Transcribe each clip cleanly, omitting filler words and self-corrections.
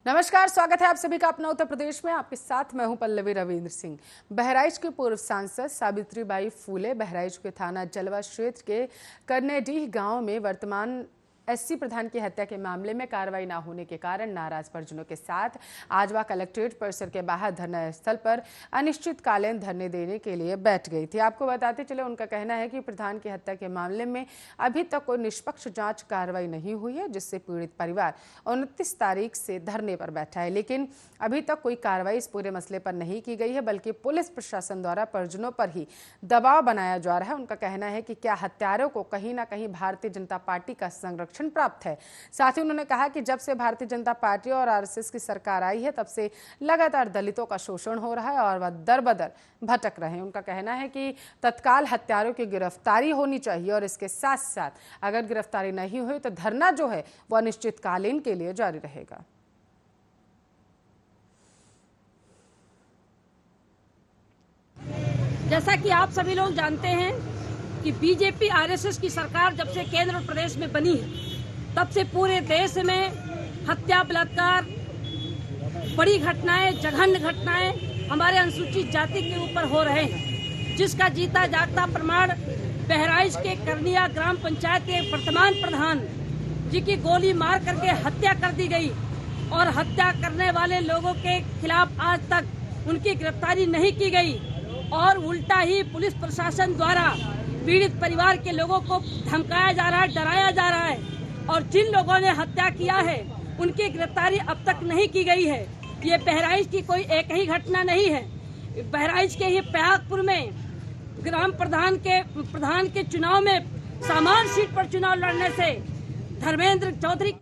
नमस्कार, स्वागत है आप सभी का अपना उत्तर प्रदेश में। आपके साथ मैं हूं पल्लवी रविंद्र सिंह। बहराइच के पूर्व सांसद सावित्रीबाई फूले बहराइच के थाना जलवा क्षेत्र के करनेडीह गांव में वर्तमान एससी प्रधान की हत्या के मामले में कार्रवाई न होने के कारण नाराज परिजनों के साथ आजवा कलेक्ट्रेट परिसर के बाहर धरना स्थल पर अनिश्चितकालीन धरने देने के लिए बैठ गई थी। आपको बताते चले, उनका कहना है कि प्रधान की हत्या के मामले में अभी तक कोई निष्पक्ष जांच कार्रवाई नहीं हुई है, जिससे पीड़ित परिवार 29 तारीख से धरने पर बैठा है। लेकिन अभी तक कोई कार्रवाई इस पूरे मसले पर नहीं की गई है, बल्कि पुलिस प्रशासन द्वारा परिजनों पर ही दबाव बनाया जा रहा है। उनका कहना है कि क्या हत्यारों को कहीं ना कहीं भारतीय जनता पार्टी का संरक्षण प्राप्त है। साथ ही उन्होंने कहा कि जब से भारतीय जनता पार्टी और आरएसएस की सरकार आई है, तब से लगातार दलितों का शोषण हो रहा है और वह दर बदर भटक रहे हैं। उनका कहना है कि तत्काल हत्यारों की गिरफ्तारी होनी चाहिए और इसके साथ साथ अगर गिरफ्तारी नहीं हुई तो धरना जो है वह अनिश्चितकालीन के लिए जारी रहेगा। जैसा कि आप सभी लोग जानते हैं कि बीजेपी आरएसएस की सरकार जब से केंद्र और प्रदेश में बनी है, तब से पूरे देश में हत्या, बलात्कार, बड़ी घटनाएं, जघन्य घटनाएं हमारे अनुसूचित जाति के ऊपर हो रहे हैं, जिसका जीता जागता प्रमाण बहराइच के करनिया ग्राम पंचायत के वर्तमान प्रधान जी की गोली मार करके हत्या कर दी गई और हत्या करने वाले लोगों के खिलाफ आज तक उनकी गिरफ्तारी नहीं की गई और उल्टा ही पुलिस प्रशासन द्वारा पीड़ित परिवार के लोगों को धमकाया जा रहा है, डराया जा रहा है और जिन लोगों ने हत्या किया है उनकी गिरफ्तारी अब तक नहीं की गई है। ये बहराइच की कोई एक ही घटना नहीं है। बहराइच के ही प्रयागपुर में ग्राम प्रधान के चुनाव में सामान्य सीट पर चुनाव लड़ने से धर्मेंद्र चौधरी।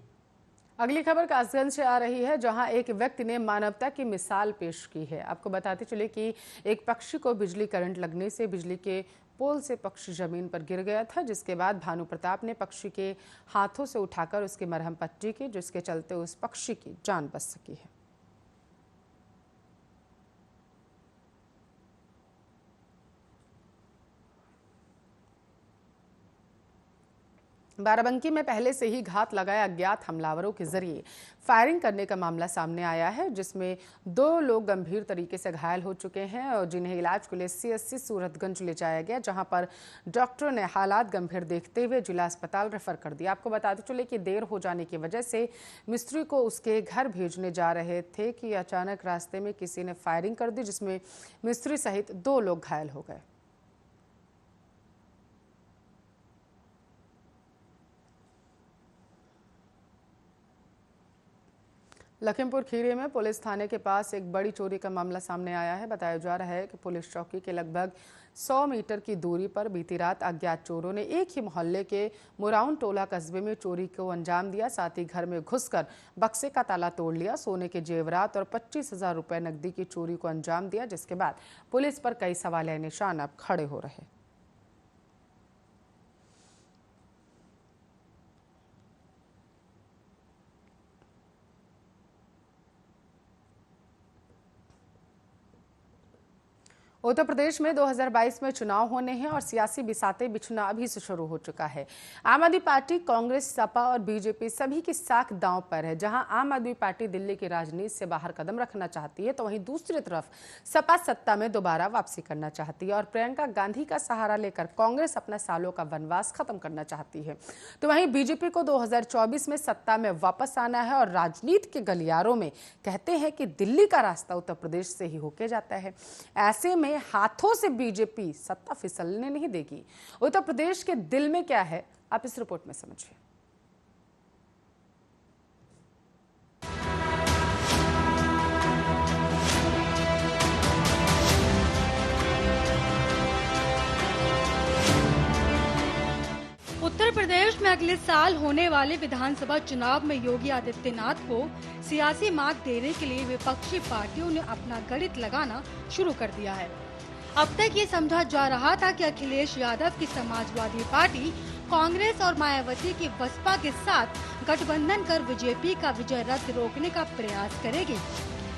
अगली खबर कासगंज से आ रही है, जहां एक व्यक्ति ने मानवता की मिसाल पेश की है। आपको बताते चले कि एक पक्षी को बिजली करंट लगने से बिजली के पोल से पक्षी जमीन पर गिर गया था, जिसके बाद भानु प्रताप ने पक्षी के हाथों से उठाकर उसकी मरहम पट्टी की, जिसके चलते उस पक्षी की जान बच सकी है। बाराबंकी में पहले से ही घात लगाए अज्ञात हमलावरों के जरिए फायरिंग करने का मामला सामने आया है, जिसमें 2 लोग गंभीर तरीके से घायल हो चुके हैं और जिन्हें इलाज के लिए सीएससी सूरतगंज ले जाया गया, जहां पर डॉक्टरों ने हालात गंभीर देखते हुए जिला अस्पताल रेफर कर दिया। आपको बताते चले कि देर हो जाने की वजह से मिस्त्री को उसके घर भेजने जा रहे थे कि अचानक रास्ते में किसी ने फायरिंग कर दी, जिसमें मिस्त्री सहित 2 लोग घायल हो गए। लखीमपुर खीरी में पुलिस थाने के पास एक बड़ी चोरी का मामला सामने आया है। बताया जा रहा है कि पुलिस चौकी के लगभग 100 मीटर की दूरी पर बीती रात अज्ञात चोरों ने एक ही मोहल्ले के मुराउन टोला कस्बे में चोरी को अंजाम दिया। साथ ही घर में घुसकर बक्से का ताला तोड़ लिया, सोने के जेवरात और 25,000 रुपए नकदी की चोरी को अंजाम दिया, जिसके बाद पुलिस पर कई सवालिया निशान अब खड़े हो रहे हैं। उत्तर प्रदेश में 2022 में चुनाव होने हैं और सियासी बिसाते बिछना अभी से शुरू हो चुका है। आम आदमी पार्टी, कांग्रेस, सपा और बीजेपी सभी की साख दांव पर है। जहां आम आदमी पार्टी दिल्ली की राजनीति से बाहर कदम रखना चाहती है, तो वहीं दूसरी तरफ सपा सत्ता में दोबारा वापसी करना चाहती है और प्रियंका गांधी का सहारा लेकर कांग्रेस अपना सालों का वनवास खत्म करना चाहती है। तो वहीं बीजेपी को 2024 में सत्ता में वापस आना है और राजनीति के गलियारों में कहते हैं कि दिल्ली का रास्ता उत्तर प्रदेश से ही होके जाता है। ऐसे में हाथों से बीजेपी सत्ता फिसलने नहीं देगी। उत्तर प्रदेश के दिल में क्या है, आप इस रिपोर्ट में समझिए। उत्तर प्रदेश में अगले साल होने वाले विधानसभा चुनाव में योगी आदित्यनाथ को सियासी मार्ग देने के लिए विपक्षी पार्टियों ने अपना गणित लगाना शुरू कर दिया है। अब तक ये समझा जा रहा था कि अखिलेश यादव की समाजवादी पार्टी कांग्रेस और मायावती की बसपा के साथ गठबंधन कर बीजेपी का विजय रथ रोकने का प्रयास करेगी,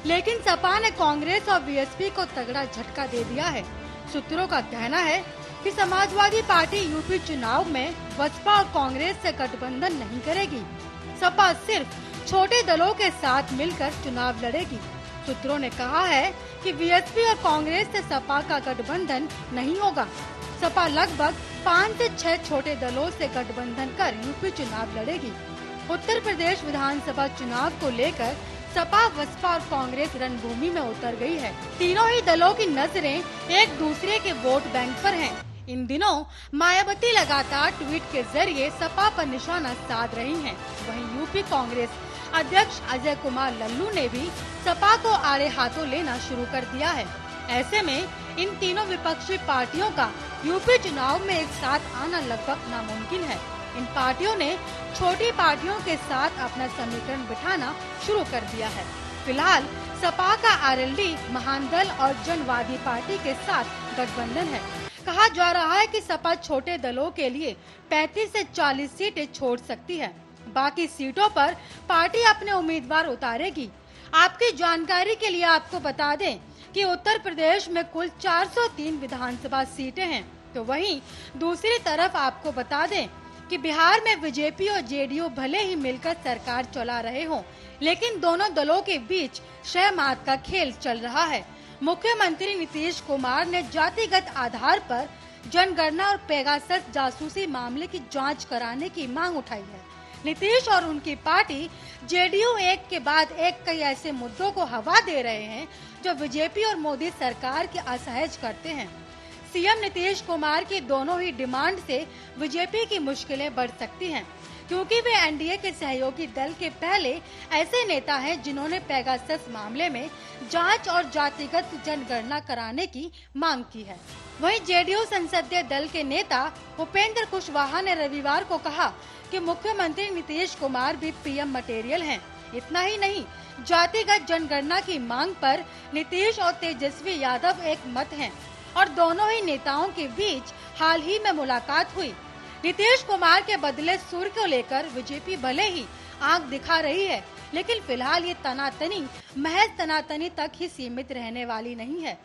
लेकिन सपा ने कांग्रेस और बीएसपी को तगड़ा झटका दे दिया है। सूत्रों का कहना है कि समाजवादी पार्टी यूपी चुनाव में बसपा और कांग्रेस से गठबंधन नहीं करेगी। सपा सिर्फ छोटे दलों के साथ मिलकर चुनाव लड़ेगी। सूत्रों ने कहा है कि बीएसपी और कांग्रेस से सपा का गठबंधन नहीं होगा। सपा लगभग 5 से 6 छोटे दलों से गठबंधन कर यूपी चुनाव लड़ेगी। उत्तर प्रदेश विधानसभा चुनाव को लेकर सपा, बसपा और कांग्रेस रणभूमि में उतर गई है। तीनों ही दलों की नजरें एक दूसरे के वोट बैंक पर हैं। इन दिनों मायावती लगातार ट्वीट के जरिए सपा पर निशाना साध रही हैं। वहीं यूपी कांग्रेस अध्यक्ष अजय कुमार लल्लू ने भी सपा को आड़े हाथों लेना शुरू कर दिया है। ऐसे में इन तीनों विपक्षी पार्टियों का यूपी चुनाव में एक साथ आना लगभग नामुमकिन है। इन पार्टियों ने छोटी पार्टियों के साथ अपना समीकरण बिठाना शुरू कर दिया है। फिलहाल सपा का आरएलडी, महान दल और जनवादी पार्टी के साथ गठबंधन है। कहा जा रहा है कि सपा छोटे दलों के लिए 35 से 40 सीटें छोड़ सकती है। बाकी सीटों पर पार्टी अपने उम्मीदवार उतारेगी। आपकी जानकारी के लिए आपको बता दें कि उत्तर प्रदेश में कुल 403 विधानसभा सीटें हैं। तो वहीं दूसरी तरफ आपको बता दें कि बिहार में बीजेपी और जेडीयू भले ही मिलकर सरकार चला रहे हों, लेकिन दोनों दलों के बीच 6 मात का खेल चल रहा है। मुख्यमंत्री नीतीश कुमार ने जातिगत आधार पर जनगणना और पेगासस जासूसी मामले की जांच कराने की मांग उठाई है। नीतीश और उनकी पार्टी जेडीयू एक के बाद एक कई ऐसे मुद्दों को हवा दे रहे हैं जो बीजेपी और मोदी सरकार की असहज करते हैं। सीएम नीतीश कुमार की दोनों ही डिमांड से बीजेपी की मुश्किलें बढ़ सकती हैं, क्योंकि वे एनडीए के सहयोगी दल के पहले ऐसे नेता हैं जिन्होंने पेगासस मामले में जांच और जातिगत जनगणना कराने की मांग की है। वहीं जेडीयू संसदीय दल के नेता उपेंद्र कुशवाहा ने रविवार को कहा कि मुख्यमंत्री नीतीश कुमार भी पीएम मटेरियल हैं। इतना ही नहीं, जातिगत जनगणना की मांग पर नीतीश और तेजस्वी यादव एक मत हैं और दोनों ही नेताओं के बीच हाल ही में मुलाकात हुई। नीतीश कुमार के बदले सुर को लेकर बीजेपी भले ही आंख दिखा रही है, लेकिन फिलहाल ये तनातनी महज तनातनी तक ही सीमित रहने वाली नहीं है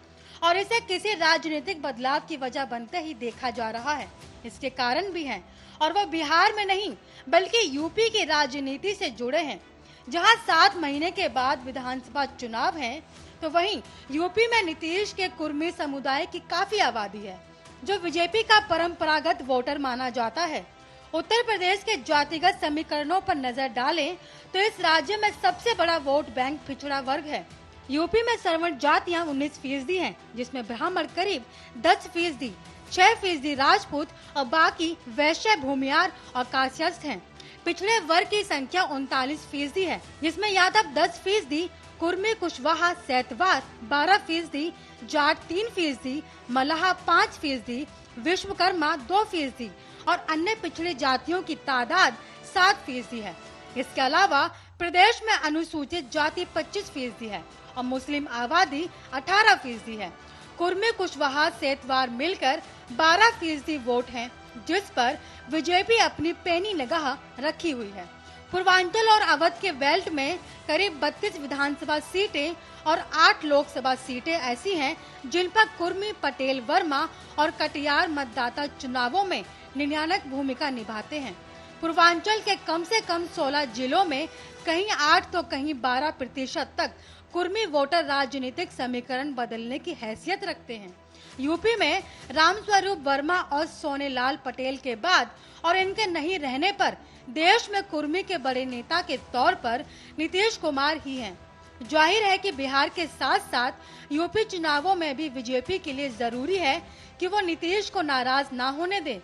और इसे किसी राजनीतिक बदलाव की वजह बनते ही देखा जा रहा है। इसके कारण भी हैं और वह बिहार में नहीं बल्कि यूपी की राजनीति से जुड़े हैं। जहां 7 महीने के बाद विधानसभा चुनाव हैं, तो वहीं यूपी में नीतीश के कुर्मी समुदाय की काफी आबादी है, जो बीजेपी का परंपरागत वोटर माना जाता है। उत्तर प्रदेश के जातिगत समीकरणों पर नजर डालें तो इस राज्य में सबसे बड़ा वोट बैंक पिछड़ा वर्ग है। यूपी में सवर्ण जातियां 19% हैं, जिसमें ब्राह्मण करीब 10%, 6% राजपूत और बाकी वैश्य, भूमियार और कायस्थ हैं। पिछड़े वर्ग की संख्या 39% है, जिसमें यादव 10%, कुर्मी, कुशवाहा, सैतवार 12%, जाट 3%, मलाह 5%, विश्वकर्मा 2% और अन्य पिछड़ी जातियों की तादाद 7% है। इसके अलावा प्रदेश में अनुसूचित जाति 25% है और मुस्लिम आबादी 18% है। कुर्मी, कुशवाहा, सैतवार मिलकर 12% वोट हैं, जिस पर बीजेपी अपनी पैनी निगाह रखी हुई है। पूर्वांचल और अवध के बेल्ट में करीब 32 विधानसभा सीटें और 8 लोकसभा सीटें ऐसी हैं जिन पर कुर्मी, पटेल, वर्मा और कटियार मतदाता चुनावों में निर्णायक भूमिका निभाते हैं। पूर्वांचल के कम से कम 16 जिलों में कहीं 8 तो कहीं 12% तक कुर्मी वोटर राजनीतिक समीकरण बदलने की हैसियत रखते हैं। यूपी में रामस्वरूप वर्मा और सोनेलाल पटेल के बाद और इनके नहीं रहने पर देश में कुर्मी के बड़े नेता के तौर पर नीतीश कुमार ही हैं। जाहिर है कि बिहार के साथ साथ यूपी चुनावों में भी बीजेपी के लिए जरूरी है कि वो नीतीश को नाराज ना होने दे।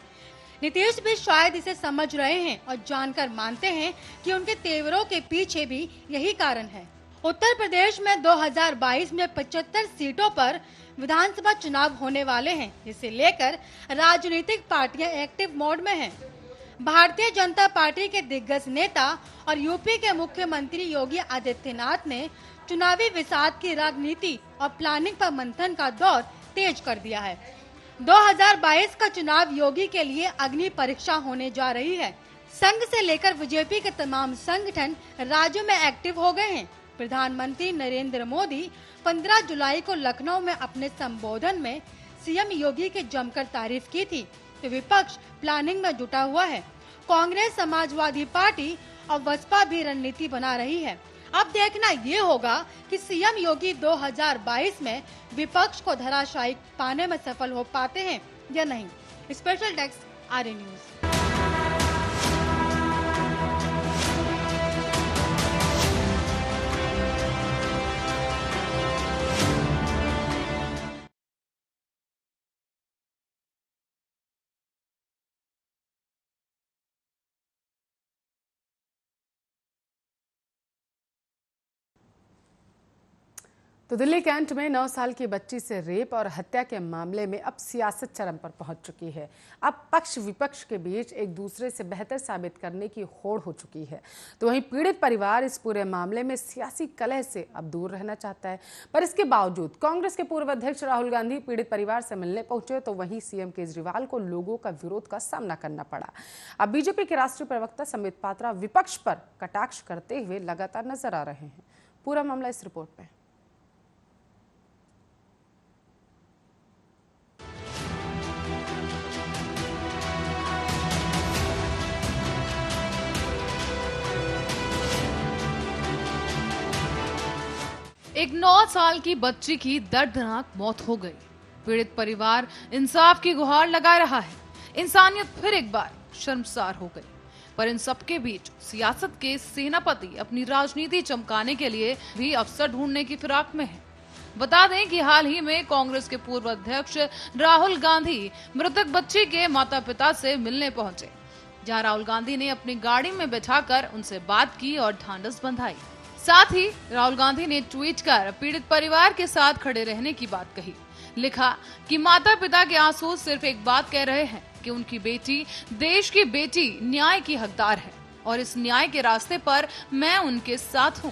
नीतीश भी शायद इसे समझ रहे हैं और जानकर मानते हैं कि उनके तेवरों के पीछे भी यही कारण है। उत्तर प्रदेश में 2022 में 75 सीटों पर विधानसभा चुनाव होने वाले हैं, जिसे लेकर राजनीतिक पार्टियां एक्टिव मोड में हैं। भारतीय जनता पार्टी के दिग्गज नेता और यूपी के मुख्यमंत्री योगी आदित्यनाथ ने चुनावी विषाद की राजनीति और प्लानिंग पर मंथन का दौर तेज कर दिया है। 2022 का चुनाव योगी के लिए अग्नि परीक्षा होने जा रही है। संघ से लेकर बीजेपी के तमाम संगठन राज्य में एक्टिव हो गए हैं। प्रधानमंत्री नरेंद्र मोदी 15 जुलाई को लखनऊ में अपने संबोधन में सीएम योगी की जमकर तारीफ की थी, तो विपक्ष प्लानिंग में जुटा हुआ है। कांग्रेस, समाजवादी पार्टी और बसपा भी रणनीति बना रही है। अब देखना ये होगा कि सीएम योगी 2022 में विपक्ष को धराशायी पाने में सफल हो पाते हैं या नहीं। Special desk RA news. तो दिल्ली कैंट में 9 साल की बच्ची से रेप और हत्या के मामले में अब सियासत चरम पर पहुंच चुकी है। अब पक्ष विपक्ष के बीच एक दूसरे से बेहतर साबित करने की होड़ हो चुकी है। तो वहीं पीड़ित परिवार इस पूरे मामले में सियासी कलह से अब दूर रहना चाहता है, पर इसके बावजूद कांग्रेस के पूर्व अध्यक्ष राहुल गांधी पीड़ित परिवार से मिलने पहुंचे, तो वहीं सीएम केजरीवाल को लोगों का विरोध का सामना करना पड़ा। अब बीजेपी के राष्ट्रीय प्रवक्ता संबित पात्रा विपक्ष पर कटाक्ष करते हुए लगातार नजर आ रहे हैं। पूरा मामला इस रिपोर्ट में। एक 9 साल की बच्ची की दर्दनाक मौत हो गई। पीड़ित परिवार इंसाफ की गुहार लगा रहा है। इंसानियत फिर एक बार शर्मसार हो गई। पर इन सबके बीच सियासत के सेनापति अपनी राजनीति चमकाने के लिए भी अवसर ढूंढने की फिराक में है। बता दें कि हाल ही में कांग्रेस के पूर्व अध्यक्ष राहुल गांधी मृतक बच्ची के माता पिता से मिलने पहुंचे, जहां राहुल गांधी ने अपनी गाड़ी में बैठाकर उनसे बात की और ढांढस बंधाई। साथ ही राहुल गांधी ने ट्वीट कर पीड़ित परिवार के साथ खड़े रहने की बात कही। लिखा कि माता पिता के आंसू सिर्फ एक बात कह रहे हैं कि उनकी बेटी, देश की बेटी, न्याय की हकदार है और इस न्याय के रास्ते पर मैं उनके साथ हूँ।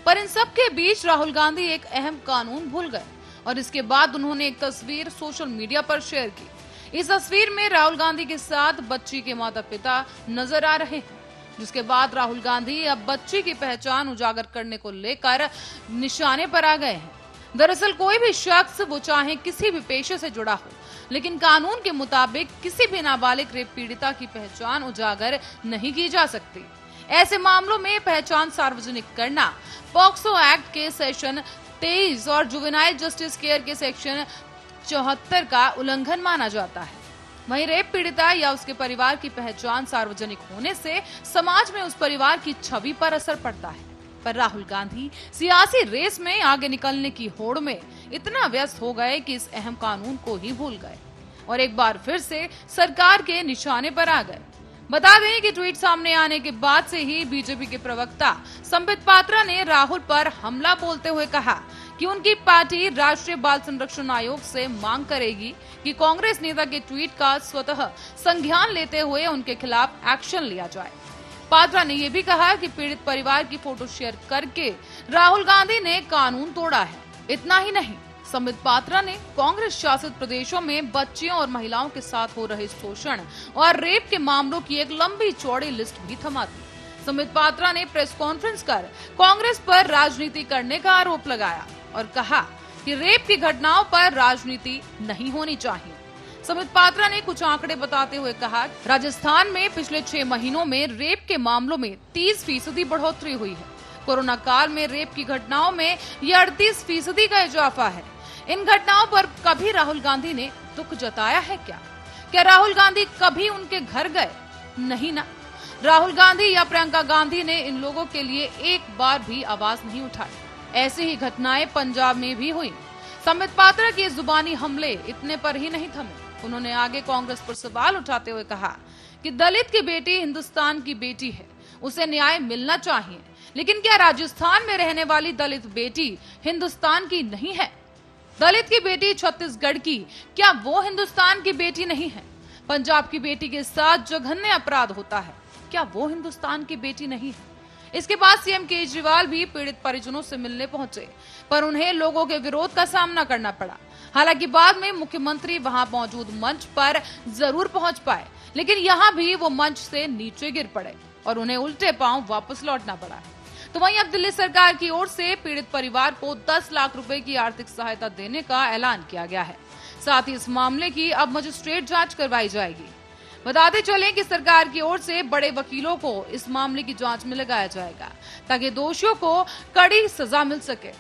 पर इन सब के बीच राहुल गांधी एक अहम कानून भूल गए और इसके बाद उन्होंने एक तस्वीर सोशल मीडिया पर शेयर की। इस तस्वीर में राहुल गांधी के साथ बच्ची के माता पिता नजर आ रहे हैं, जिसके बाद राहुल गांधी अब बच्ची की पहचान उजागर करने को लेकर निशाने पर आ गए हैं। दरअसल कोई भी शख्स, वो चाहे किसी भी पेशे से जुड़ा हो, लेकिन कानून के मुताबिक किसी भी नाबालिग रेप पीड़िता की पहचान उजागर नहीं की जा सकती। ऐसे मामलों में पहचान सार्वजनिक करना पॉक्सो एक्ट के सेक्शन 23 और जुवेनाइल जस्टिस केयर के सेक्शन 74 का उल्लंघन माना जाता है। वहीं रेप पीड़िता या उसके परिवार की पहचान सार्वजनिक होने से समाज में उस परिवार की छवि पर असर पड़ता है। पर राहुल गांधी सियासी रेस में आगे निकलने की होड़ में इतना व्यस्त हो गए कि इस अहम कानून को ही भूल गए और एक बार फिर से सरकार के निशाने पर आ गए। बता दें कि ट्वीट सामने आने के बाद से ही बीजेपी के प्रवक्ता संबित पात्रा ने राहुल पर हमला बोलते हुए कहा कि उनकी पार्टी राष्ट्रीय बाल संरक्षण आयोग से मांग करेगी कि कांग्रेस नेता के ट्वीट का स्वतः संज्ञान लेते हुए उनके खिलाफ एक्शन लिया जाए। पात्रा ने यह भी कहा कि पीड़ित परिवार की फोटो शेयर करके राहुल गांधी ने कानून तोड़ा है। इतना ही नहीं, संबित पात्रा ने कांग्रेस शासित प्रदेशों में बच्चियों और महिलाओं के साथ हो रहे शोषण और रेप के मामलों की एक लंबी चौड़ी लिस्ट भी थमा दी। संबित पात्रा ने प्रेस कॉन्फ्रेंस कर कांग्रेस पर राजनीति करने का आरोप लगाया और कहा कि रेप की घटनाओं पर राजनीति नहीं होनी चाहिए। संबित पात्रा ने कुछ आंकड़े बताते हुए कहा, राजस्थान में पिछले 6 महीनों में रेप के मामलों में 30% बढ़ोतरी हुई है। कोरोना काल में रेप की घटनाओं में ये 38% का इजाफा है। इन घटनाओं पर कभी राहुल गांधी ने दुख जताया है क्या? क्या राहुल गांधी कभी उनके घर गए? नहीं ना। राहुल गांधी या प्रियंका गांधी ने इन लोगों के लिए एक बार भी आवाज नहीं उठाई। ऐसी ही घटनाएं पंजाब में भी हुई। संबित पात्रा के जुबानी हमले इतने पर ही नहीं थमे। उन्होंने आगे कांग्रेस पर सवाल उठाते हुए कहा कि दलित की बेटी हिंदुस्तान की बेटी है, उसे न्याय मिलना चाहिए। लेकिन क्या राजस्थान में रहने वाली दलित बेटी हिंदुस्तान की नहीं है? दलित की बेटी छत्तीसगढ़ की, क्या वो हिंदुस्तान की बेटी नहीं है? पंजाब की बेटी के साथ जघन्य अपराध होता है, क्या वो हिंदुस्तान की बेटी नहीं है? इसके बाद सीएम केजरीवाल भी पीड़ित परिजनों से मिलने पहुंचे, पर उन्हें लोगों के विरोध का सामना करना पड़ा। हालांकि बाद में मुख्यमंत्री वहां मौजूद मंच पर जरूर पहुंच पाए, लेकिन यहां भी वो मंच से नीचे गिर पड़े और उन्हें उल्टे पांव वापस लौटना पड़ा। तो वहीं अब दिल्ली सरकार की ओर से पीड़ित परिवार को 10 लाख रुपए की आर्थिक सहायता देने का ऐलान किया गया है। साथ ही इस मामले की अब मजिस्ट्रेट जांच करवाई जाएगी। बताते चलें कि सरकार की ओर से बड़े वकीलों को इस मामले की जांच में लगाया जाएगा ताकि दोषियों को कड़ी सजा मिल सके।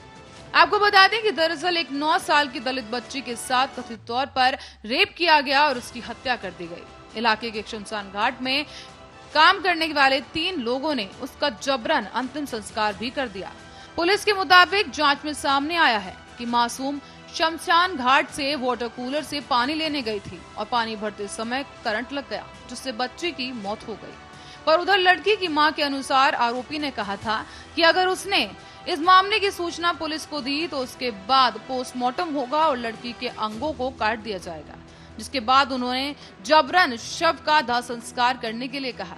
आपको बता दें कि दरअसल एक 9 साल की दलित बच्ची के साथ कथित तौर पर रेप किया गया और उसकी हत्या कर दी गई। इलाके के शमशान घाट में काम करने वाले 3 लोगों ने उसका जबरन अंतिम संस्कार भी कर दिया। पुलिस के मुताबिक जांच में सामने आया है कि मासूम शमशान घाट से वाटर कूलर से पानी लेने गई थी और पानी भरते समय करंट लग गया, जिससे बच्ची की मौत हो गई। पर उधर लड़की की मां के अनुसार आरोपी ने कहा था कि अगर उसने इस मामले की सूचना पुलिस को दी तो उसके बाद पोस्टमार्टम होगा और लड़की के अंगों को काट दिया जाएगा, जिसके बाद उन्होंने जबरन शव का दाह संस्कार करने के लिए कहा।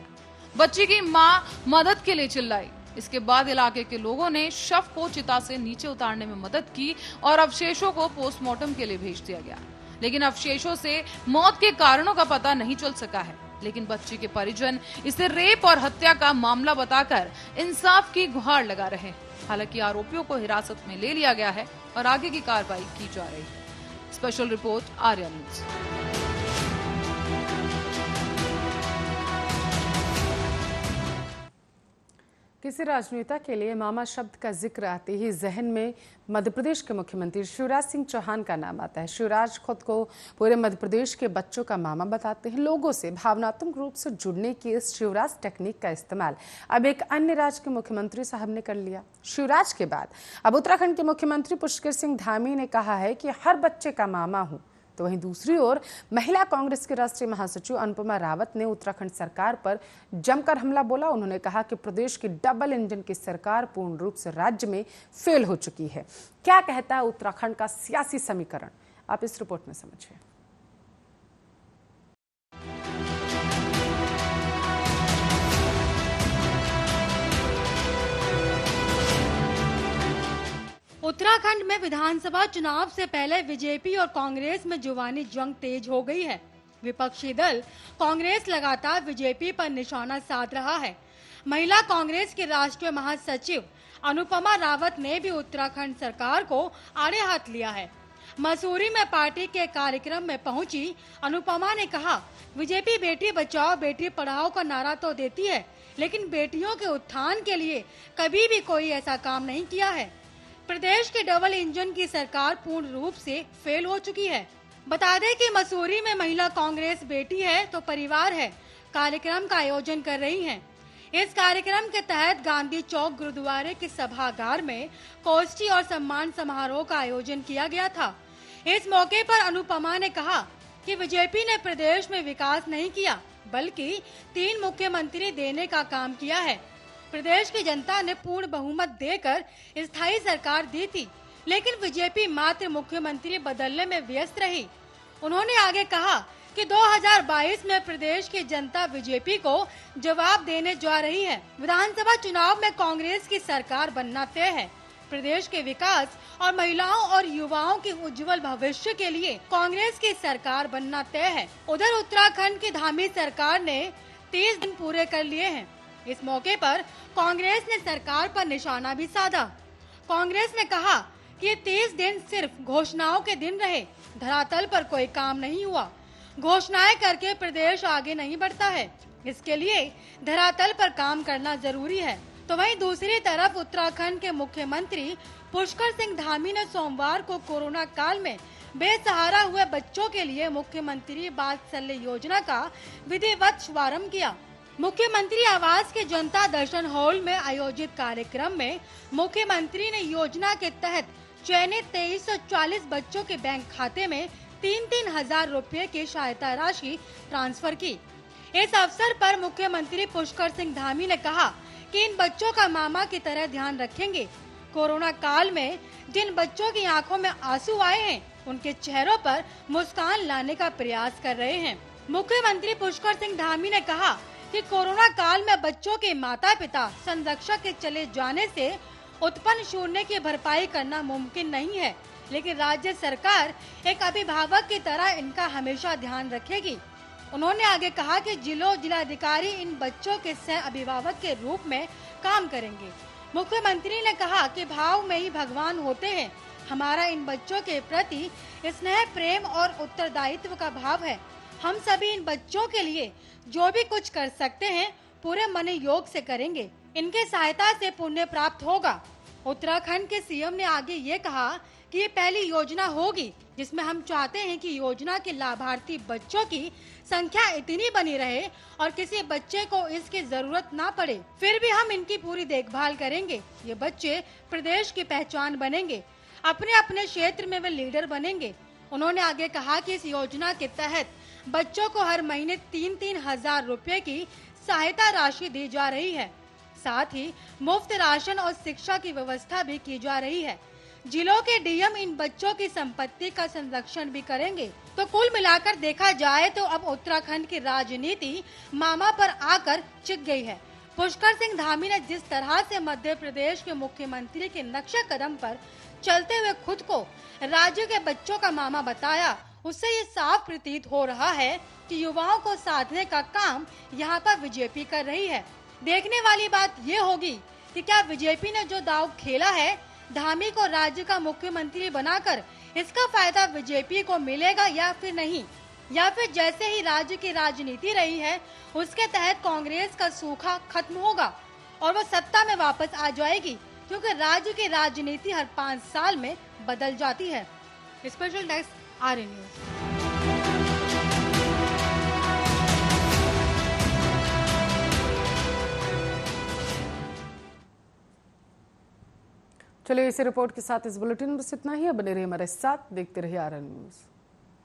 बच्ची की मां मदद के लिए चिल्लाई। इसके बाद इलाके के लोगों ने शव को चिता से नीचे उतारने में मदद की और अवशेषों को पोस्टमार्टम के लिए भेज दिया गया। लेकिन अवशेषों से मौत के कारणों का पता नहीं चल सका है। लेकिन बच्ची के परिजन इसे रेप और हत्या का मामला बताकर इंसाफ की गुहार लगा रहे हैं। हालांकि आरोपियों को हिरासत में ले लिया गया है और आगे की कार्रवाई की जा रही है। Special report Arya news. किसी राजनेता के लिए मामा शब्द का जिक्र आते ही जहन में मध्य प्रदेश के मुख्यमंत्री शिवराज सिंह चौहान का नाम आता है। शिवराज खुद को पूरे मध्य प्रदेश के बच्चों का मामा बताते हैं। लोगों से भावनात्मक रूप से जुड़ने की इस शिवराज टेक्निक का इस्तेमाल अब एक अन्य राज्य के मुख्यमंत्री साहब ने कर लिया। शिवराज के बाद अब उत्तराखंड के मुख्यमंत्री पुष्कर सिंह धामी ने कहा है कि हर बच्चे का मामा हूं। तो वहीं दूसरी ओर महिला कांग्रेस के राष्ट्रीय महासचिव अनुपमा रावत ने उत्तराखंड सरकार पर जमकर हमला बोला। उन्होंने कहा कि प्रदेश की डबल इंजन की सरकार पूर्ण रूप से राज्य में फेल हो चुकी है। क्या कहता है उत्तराखंड का सियासी समीकरण, आप इस रिपोर्ट में समझिए। उत्तराखंड में विधानसभा चुनाव से पहले बीजेपी और कांग्रेस में जुबानी जंग तेज हो गई है। विपक्षी दल कांग्रेस लगातार बीजेपी पर निशाना साध रहा है। महिला कांग्रेस के राष्ट्रीय महासचिव अनुपमा रावत ने भी उत्तराखंड सरकार को आड़े हाथ लिया है। मसूरी में पार्टी के कार्यक्रम में पहुंची अनुपमा ने कहा, बीजेपी बेटी बचाओ बेटी पढ़ाओ का नारा तो देती है, लेकिन बेटियों के उत्थान के लिए कभी भी कोई ऐसा काम नहीं किया है। प्रदेश की डबल इंजन की सरकार पूर्ण रूप से फेल हो चुकी है। बता दें कि मसूरी में महिला कांग्रेस बेटी है तो परिवार है कार्यक्रम का आयोजन कर रही हैं। इस कार्यक्रम के तहत गांधी चौक गुरुद्वारे के सभागार में गोष्ठी और सम्मान समारोह का आयोजन किया गया था। इस मौके पर अनुपमा ने कहा कि बीजेपी ने प्रदेश में विकास नहीं किया, बल्कि 3 मुख्यमंत्री देने का काम किया है। प्रदेश की जनता ने पूर्ण बहुमत देकर स्थायी सरकार दी थी, लेकिन बीजेपी मात्र मुख्यमंत्री बदलने में व्यस्त रही। उन्होंने आगे कहा कि 2022 में प्रदेश की जनता बीजेपी को जवाब देने जा रही है। विधानसभा चुनाव में कांग्रेस की सरकार बनना तय है। प्रदेश के विकास और महिलाओं और युवाओं के उज्जवल भविष्य के लिए कांग्रेस की सरकार बनना तय है। उधर उत्तराखंड की धामी सरकार ने 30 दिन पूरे कर लिए हैं। इस मौके पर कांग्रेस ने सरकार पर निशाना भी साधा। कांग्रेस ने कहा कि ये 30 दिन सिर्फ घोषणाओं के दिन रहे, धरातल पर कोई काम नहीं हुआ। घोषणाएं करके प्रदेश आगे नहीं बढ़ता है, इसके लिए धरातल पर काम करना जरूरी है। तो वहीं दूसरी तरफ उत्तराखंड के मुख्यमंत्री पुष्कर सिंह धामी ने सोमवार को कोरोना काल में बेसहारा हुए बच्चों के लिए मुख्यमंत्री वात्सल्य योजना का विधिवत शुभारंभ किया। मुख्यमंत्री आवास के जनता दर्शन हॉल में आयोजित कार्यक्रम में मुख्यमंत्री ने योजना के तहत चयनित 2340 बच्चों के बैंक खाते में 3-3 हजार रुपए की सहायता राशि ट्रांसफर की। इस अवसर पर मुख्यमंत्री पुष्कर सिंह धामी ने कहा कि इन बच्चों का मामा की तरह ध्यान रखेंगे। कोरोना काल में जिन बच्चों की आंखों में आंसू आए हैं, उनके चेहरों पर मुस्कान लाने का प्रयास कर रहे हैं। मुख्यमंत्री पुष्कर सिंह धामी ने कहा कि कोरोना काल में बच्चों के माता पिता संरक्षक के चले जाने से उत्पन्न शून्य की भरपाई करना मुमकिन नहीं है, लेकिन राज्य सरकार एक अभिभावक की तरह इनका हमेशा ध्यान रखेगी। उन्होंने आगे कहा कि जिलाधिकारी इन बच्चों के सह अभिभावक के रूप में काम करेंगे। मुख्यमंत्री ने कहा कि भाव में ही भगवान होते हैं। हमारा इन बच्चों के प्रति स्नेह, प्रेम और उत्तरदायित्व का भाव है। हम सभी इन बच्चों के लिए जो भी कुछ कर सकते हैं पूरे मन योग से करेंगे। इनके सहायता से पुण्य प्राप्त होगा। उत्तराखंड के सीएम ने आगे ये कहा कि ये पहली योजना होगी जिसमें हम चाहते हैं कि योजना के लाभार्थी बच्चों की संख्या इतनी बनी रहे और किसी बच्चे को इसकी जरूरत ना पड़े। फिर भी हम इनकी पूरी देखभाल करेंगे। ये बच्चे प्रदेश की पहचान बनेंगे, अपने अपने क्षेत्र में वे लीडर बनेंगे। उन्होंने आगे कहा कि इस योजना के तहत बच्चों को हर महीने 3-3 हजार रुपए की सहायता राशि दी जा रही है। साथ ही मुफ्त राशन और शिक्षा की व्यवस्था भी की जा रही है। जिलों के डीएम इन बच्चों की संपत्ति का संरक्षण भी करेंगे। तो कुल मिलाकर देखा जाए तो अब उत्तराखंड की राजनीति मामा पर आकर चिक गई है। पुष्कर सिंह धामी ने जिस तरह से मध्य प्रदेश के मुख्यमंत्री के नक्शे कदम पर चलते हुए खुद को राज्य के बच्चों का मामा बताया, उससे ये साफ प्रतीत हो रहा है कि युवाओं को साधने का काम यहाँ पर बीजेपी कर रही है। देखने वाली बात ये होगी कि क्या बीजेपी ने जो दांव खेला है धामी को राज्य का मुख्यमंत्री बनाकर, इसका फायदा बीजेपी को मिलेगा या फिर नहीं, या फिर जैसे ही राज्य की राजनीति रही है उसके तहत कांग्रेस का सूखा खत्म होगा और वो सत्ता में वापस आ जाएगी, क्योंकि राज्य की राजनीति हर 5 साल में बदल जाती है। Special desk RA news. चलिए इसी रिपोर्ट के साथ इस बुलेटिन में बस इतना ही। बने रहिए हमारे साथ, देखते रहिए आरए न्यूज।